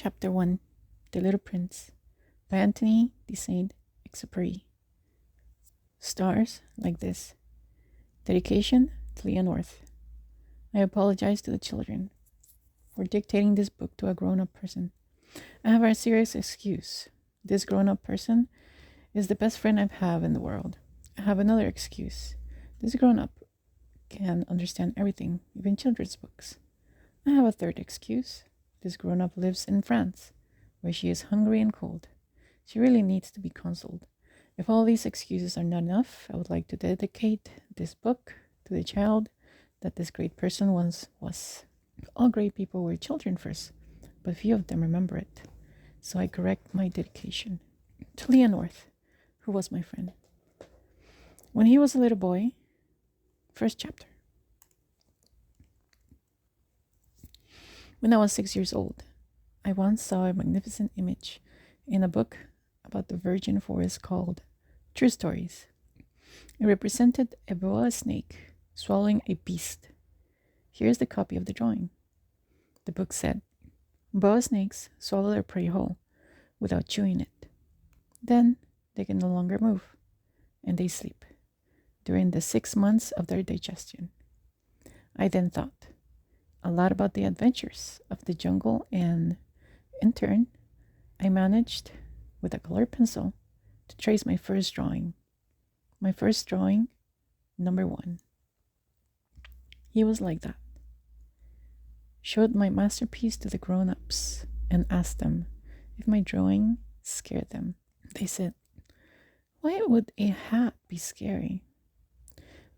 Chapter 1 The Little Prince by Anthony de Saint-Exupéry. Stars like this. Dedication to Leah North. I apologize to the children for dictating this book to a grown-up person. I have a serious excuse. This grown-up person is the best friend I have in the world. I have another excuse. This grown-up can understand everything, even children's books. I have a third excuse. This grown-up lives in France, where she is hungry and cold. She really needs to be consoled. If all these excuses are not enough, I would like to dedicate this book to the child that this great person once was. All great people were children first, but few of them remember it. So I correct my dedication to Leah North, who was my friend. When he was a little boy, first chapter. When I was 6 years old, I once saw a magnificent image in a book about the virgin forest called True Stories. It represented a boa snake swallowing a beast. Here's the copy of the drawing. The book said, boa snakes swallow their prey whole without chewing it. Then they can no longer move, and they sleep during the 6 months of their digestion. I then thought a lot about the adventures of the jungle, and in turn, I managed, with a colored pencil, to trace my first drawing. My first drawing, number 1. He was like that. Showed my masterpiece to the grown-ups and asked them if my drawing scared them. They said, why would a hat be scary?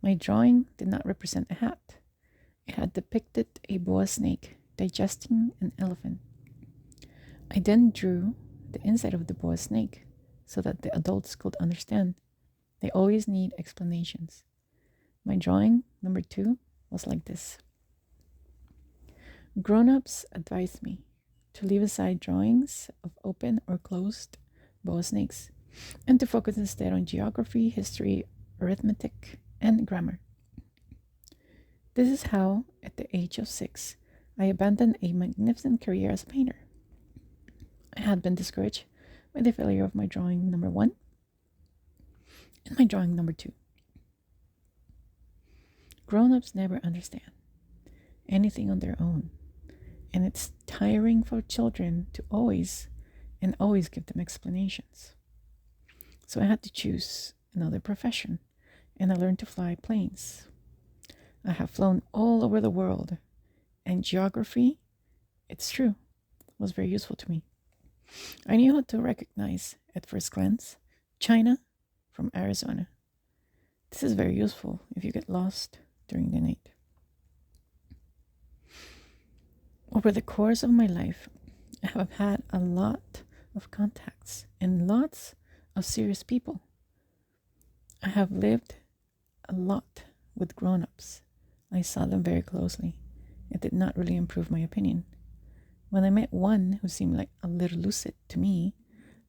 My drawing did not represent a hat. It had depicted a boa snake digesting an elephant. I then drew the inside of the boa snake so that the adults could understand. They always need explanations. My drawing, number 2, was like this. Grown-ups advised me to leave aside drawings of open or closed boa snakes and to focus instead on geography, history, arithmetic, and grammar. This is how, at the age of 6, I abandoned a magnificent career as a painter. I had been discouraged by the failure of my drawing number 1 and my drawing number 2. Grown-ups never understand anything on their own, and it's tiring for children to always give them explanations. So I had to choose another profession, and I learned to fly planes. I have flown all over the world, and geography, it's true, was very useful to me. I knew how to recognize, at first glance, China from Arizona. This is very useful if you get lost during the night. Over the course of my life, I have had a lot of contacts and lots of serious people. I have lived a lot with grown-ups. I saw them very closely. It did not really improve my opinion. When I met one who seemed like a little lucid to me,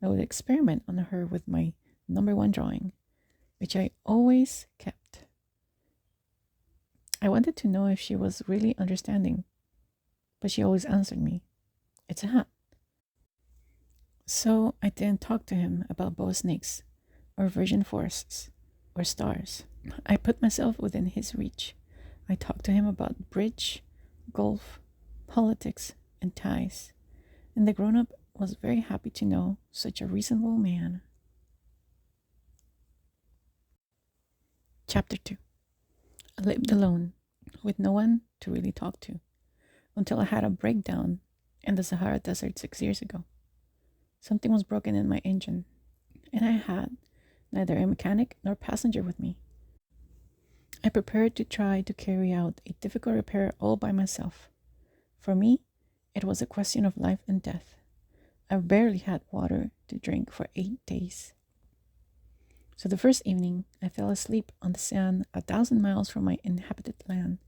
I would experiment on her with my number 1 drawing, which I always kept. I wanted to know if she was really understanding, but she always answered me, it's a hat. So I didn't talk to him about boa snakes, or virgin forests, or stars. I put myself within his reach. I talked to him about bridge, golf, politics, and ties, and the grown-up was very happy to know such a reasonable man. Chapter 2. I lived alone, with no one to really talk to, until I had a breakdown in the Sahara Desert 6 years ago. Something was broken in my engine, and I had neither a mechanic nor passenger with me. I prepared to try to carry out a difficult repair all by myself. For me, it was a question of life and death. I barely had water to drink for 8 days. So the first evening, I fell asleep on the sand 1,000 miles from my inhabited land.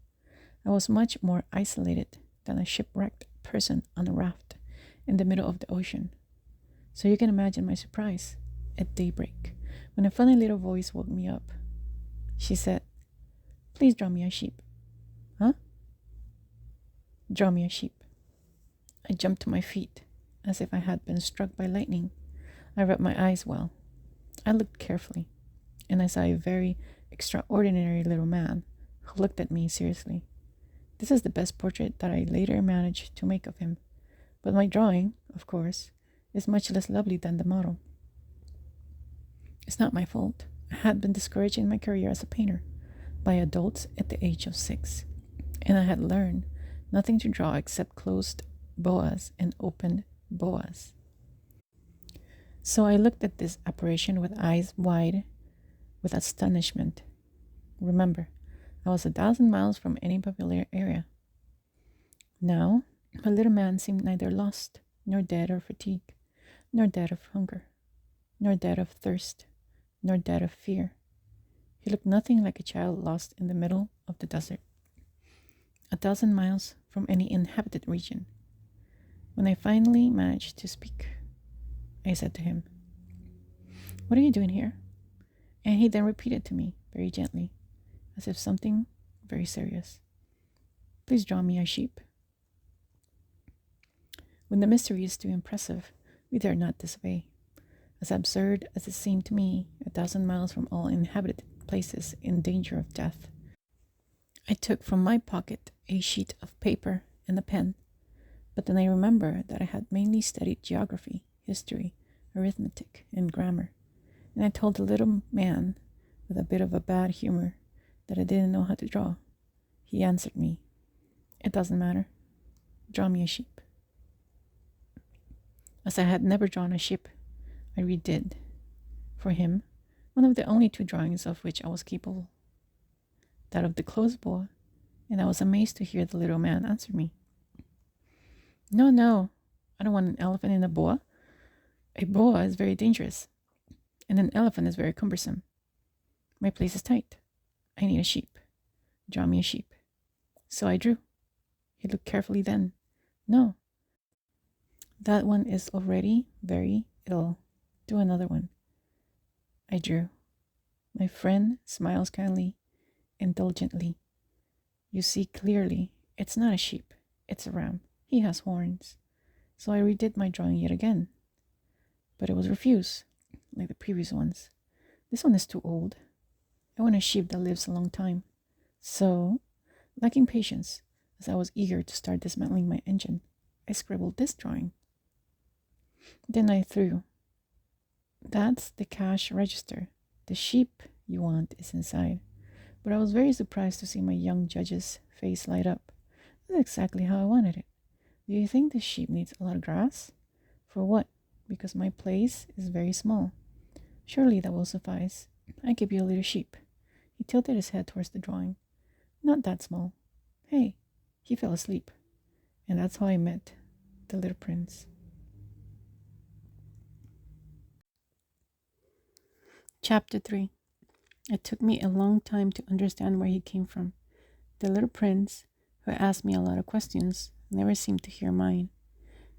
I was much more isolated than a shipwrecked person on a raft in the middle of the ocean. So you can imagine my surprise at daybreak when a funny little voice woke me up. She said, please draw me a sheep. Huh? Draw me a sheep. I jumped to my feet. as if I had been struck by lightning. I rubbed my eyes well. I looked carefully, and I saw a very extraordinary little man who looked at me seriously. This is the best portrait that I later managed to make of him, but my drawing, of course, is much less lovely than the model. It's not my fault. I had been discouraged in my career as a painter by adults at the age of 6, and I had learned nothing to draw except closed boas and opened boas. So I looked at this apparition with eyes wide with astonishment. Remember, I was 1,000 miles from any popular area. Now, the little man seemed neither lost, nor dead of fatigue, nor dead of hunger, nor dead of thirst, nor dead of fear. He looked nothing like a child lost in the middle of the desert, 1,000 miles from any inhabited region. When I finally managed to speak, I said to him, "What are you doing here?" And he then repeated to me, very gently, as if something very serious, "Please draw me a sheep." When the mystery is too impressive, we dare not disobey. As absurd as it seemed to me, 1,000 miles from all inhabited places in danger of death, I took from my pocket a sheet of paper and a pen. But then I remembered that I had mainly studied geography, history, arithmetic, and grammar, and I told the little man, with a bit of a bad humor, that I didn't know how to draw. He answered me, "It doesn't matter. Draw me a sheep." As I had never drawn a sheep, I redid, for him, one of the only 2 drawings of which I was capable, that of the closed boa, and I was amazed to hear the little man answer me, "No, no, I don't want an elephant in a boa. A boa is very dangerous, and an elephant is very cumbersome. My place is tight. I need a sheep. Draw me a sheep." So I drew. He looked carefully then. "No, that one is already very ill. Do another one." I drew. My friend smiles kindly, indulgently. "You see clearly, it's not a sheep, it's a ram. He has horns." So I redid my drawing yet again. But it was refused, like the previous ones. "This one is too old. I want a sheep that lives a long time." So, lacking patience, as I was eager to start dismantling my engine, I scribbled this drawing. Then I threw. "That's the cash register. The sheep you want is inside." But I was very surprised to see my young judge's face light up. "That's exactly how I wanted it. Do you think the sheep needs a lot of grass?" "For what?" "Because my place is very small." "Surely that will suffice. I give you a little sheep." He tilted his head towards the drawing. "Not that small." Hey, he fell asleep. And that's how I met the little prince. Chapter 3. It took me a long time to understand where he came from. The little prince, who asked me a lot of questions, never seemed to hear mine.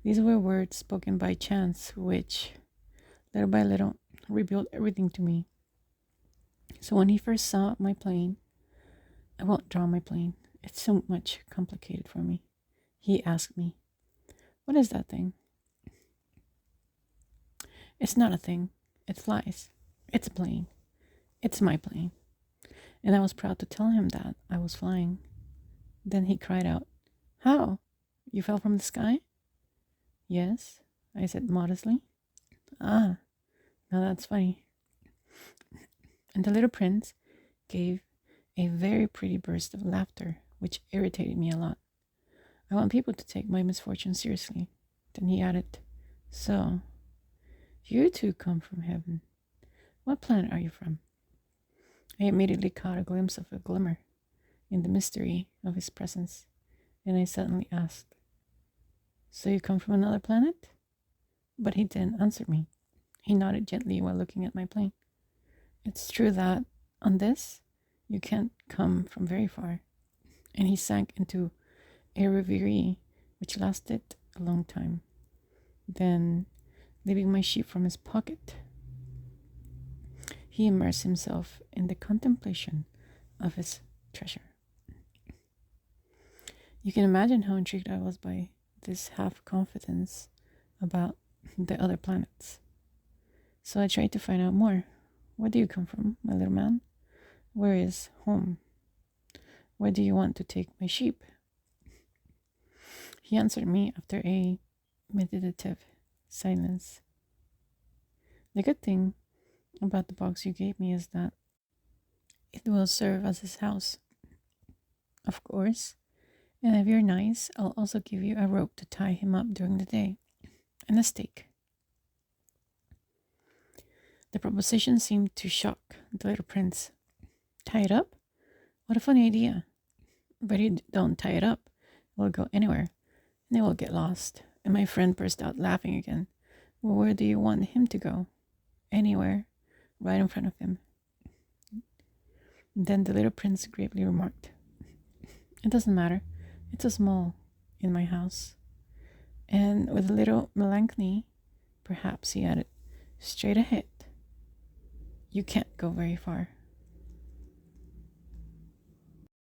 These were words spoken by chance, which, little by little, revealed everything to me. So when he first saw my plane, I won't draw my plane. It's so much complicated for me. He asked me, "What is that thing?" "It's not a thing. It flies. It's a plane. It's my plane." And I was proud to tell him that I was flying. Then he cried out, "How? You fell from the sky?" "Yes," I said modestly. "Ah, now that's funny." And the little prince gave a very pretty burst of laughter, which irritated me a lot. I want people to take my misfortune seriously. Then he added, "So, you two come from heaven. What planet are you from?" I immediately caught a glimpse of a glimmer in the mystery of his presence, and I suddenly asked, "So you come from another planet?" But he didn't answer me. He nodded gently while looking at my plane. "It's true that, on this, you can't come from very far." And he sank into a reverie which lasted a long time. Then, leaving my sheep from his pocket, he immersed himself in the contemplation of his treasure. You can imagine how intrigued I was by this half confidence about the other planets. So I tried to find out more. Where do you come from, my little man? Where is home? Where do you want to take my sheep? He answered me after a meditative silence. The good thing about the box you gave me is that it will serve as his house. Of course. And if you're nice, I'll also give you a rope to tie him up during the day and a stake. The proposition seemed to shock the little prince. Tie it up? What a funny idea. But you don't tie it up. It will go anywhere, and it will get lost. And my friend burst out laughing again. Well, where do you want him to go? Anywhere, right in front of him. And then the little prince gravely remarked, It doesn't matter. It's so small in my house. And with a little melancholy, perhaps he added, Straight ahead. You can't go very far.